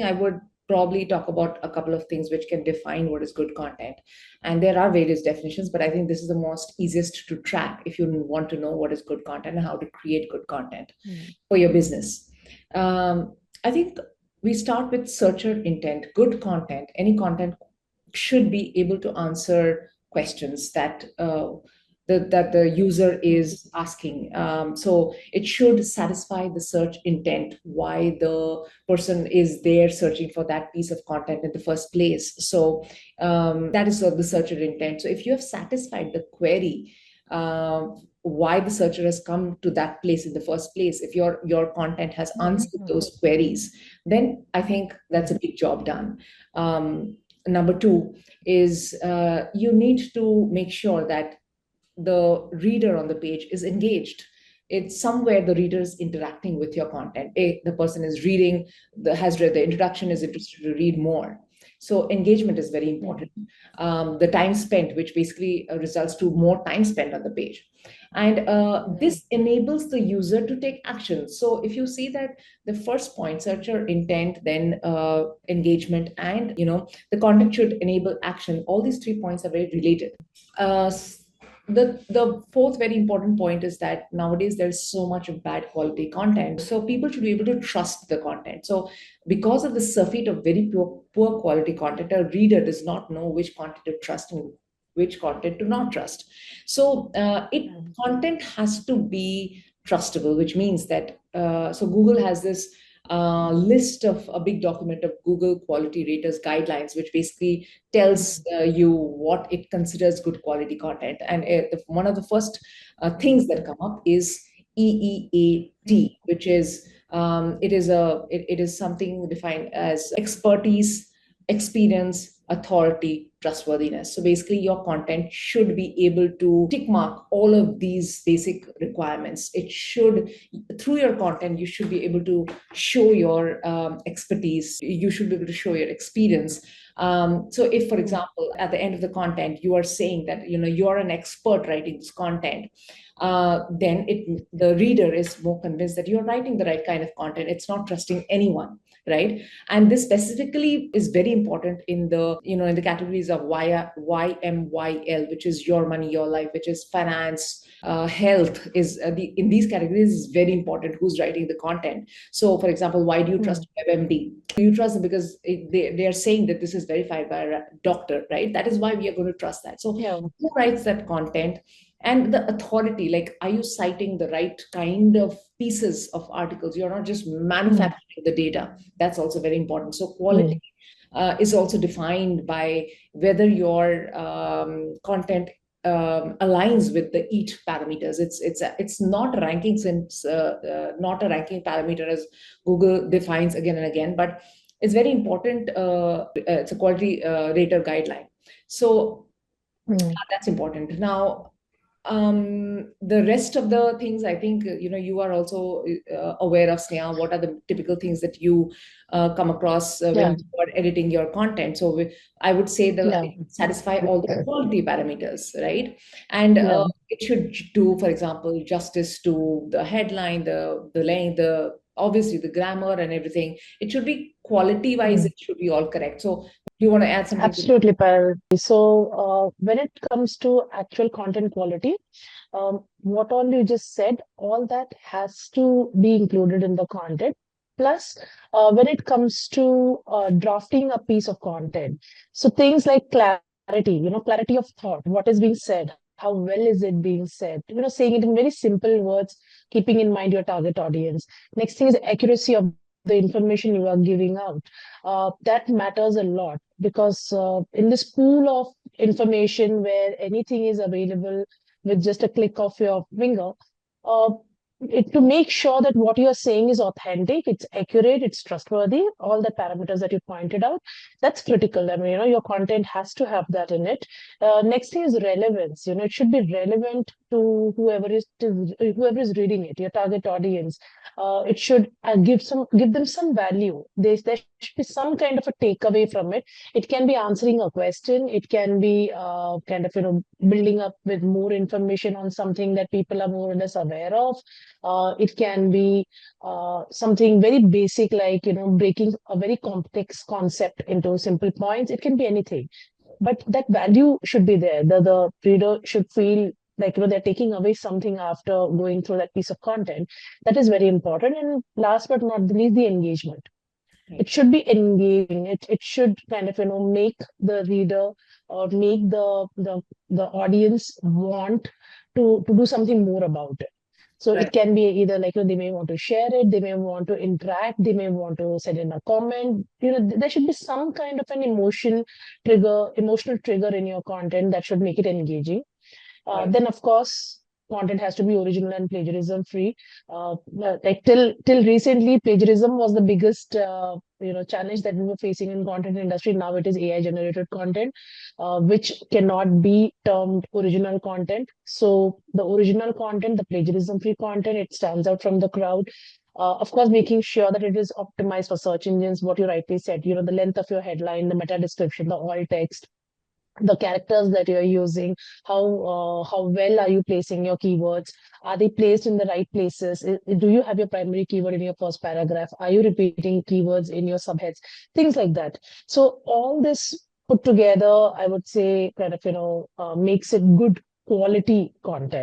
I would probably talk about a couple of things which can define what is good content. And there are various definitions, but I think this is the most easiest to track if you want to know what is good content and how to create good content for your business. I think we start with searcher intent. Good content, any content should be able to answer questions that the user is asking. So it should satisfy the search intent, why the person is there searching for that piece of content in the first place. So that is the searcher intent. So if you have satisfied the query, why the searcher has come to that place in the first place, if your content has answered those queries, then I think that's a big job done. Number two is you need to make sure that the reader on the page is engaged. It's somewhere the reader is interacting with your content. The person is reading, has read the introduction, is interested to read more. So engagement is very important. The time spent, which basically results to more time spent on the page. And this enables the user to take action. So if you see that the first point, searcher intent, then engagement, and the content should enable action. All these 3 points are very related. The fourth very important point is that nowadays there's so much of bad quality content. So people should be able to trust the content. So because of the surfeit of very poor quality content, a reader does not know which content to trust and which content to not trust. So content has to be trustable, which means that so Google has this list of a big document of Google Quality Raters guidelines, which basically tells you what it considers good quality content. And one of the first things that come up is EEAT, which is it is something defined as expertise, experience, authority, trustworthiness. So basically your content should be able to tick mark all of these basic requirements. It should, through your content, you should be able to show your expertise. You should be able to show your experience. So if, for example, at the end of the content, you are saying that, you're an expert writing this content, then the reader is more convinced that you're writing the right kind of content. It's not trusting anyone, right? And this specifically is very important in the categories of YMYL, which is your money, your life, which is finance, health. Is in these categories is very important who's writing the content. So, for example, why do you trust WebMD? You trust them because they are saying that this is verified by a doctor, right? That is why we are going to trust that. So, who writes that content? And the authority, like, are you citing the right kind of pieces of articles? You're not just manufacturing the data. That's also very important. So quality is also defined by whether your content aligns with the EAT parameters. It's not a ranking not a ranking parameter as Google defines again and again, but it's very important. It's a quality rater guideline. So that's important. Now, the rest of the things, I think, you are also aware of, Sneha. What are the typical things that you come across when you are editing your content? So I would say satisfy all the quality parameters, right? And it should do, for example, justice to the headline, the length, obviously the grammar and everything. It should be quality wise, it should be all correct. So you want to add something? Absolutely, Payal. So when it comes to actual content quality, what all you just said, all that has to be included in the content. Plus, when it comes to drafting a piece of content, so things like clarity, clarity of thought, what is being said, how well is it being said, saying it in very simple words, keeping in mind your target audience. Next thing is accuracy of the information you are giving out. That matters a lot because in this pool of information where anything is available with just a click of your finger, to make sure that what you're saying is authentic, it's accurate, it's trustworthy, all the parameters that you pointed out, that's critical. I mean, your content has to have that in it. Next thing is relevance. It should be relevant to whoever is reading it, your target audience. It should give them some value. There should be some kind of a takeaway from it. It can be answering a question. It can be kind of building up with more information on something that people are more or less aware of. It can be something very basic, like, breaking a very complex concept into simple points. It can be anything, but that value should be there. The reader should feel like, they're taking away something after going through that piece of content. That is very important. And last but not the least, the engagement. It Right. should be engaging. It should kind of, make the reader, or make the audience want to do something more about it. So Right. it can be either like, they may want to share it, they may want to interact, they may want to send in a comment. There should be some kind of an emotional trigger in your content that should make it engaging. Right. Then, of course, content has to be original and plagiarism free. Like, till recently, plagiarism was the biggest challenge that we were facing in content industry. Now it is AI generated content, which cannot be termed original content. So the original content, the plagiarism free content, it stands out from the crowd. Of course, making sure that it is optimized for search engines. What you rightly said, the length of your headline, the meta description, the alt text, the characters that you're using, how well are you placing your keywords? Are they placed in the right places? Do you have your primary keyword in your first paragraph? Are you repeating keywords in your subheads? Things like that. So all this put together, I would say, kind of, makes it good quality content.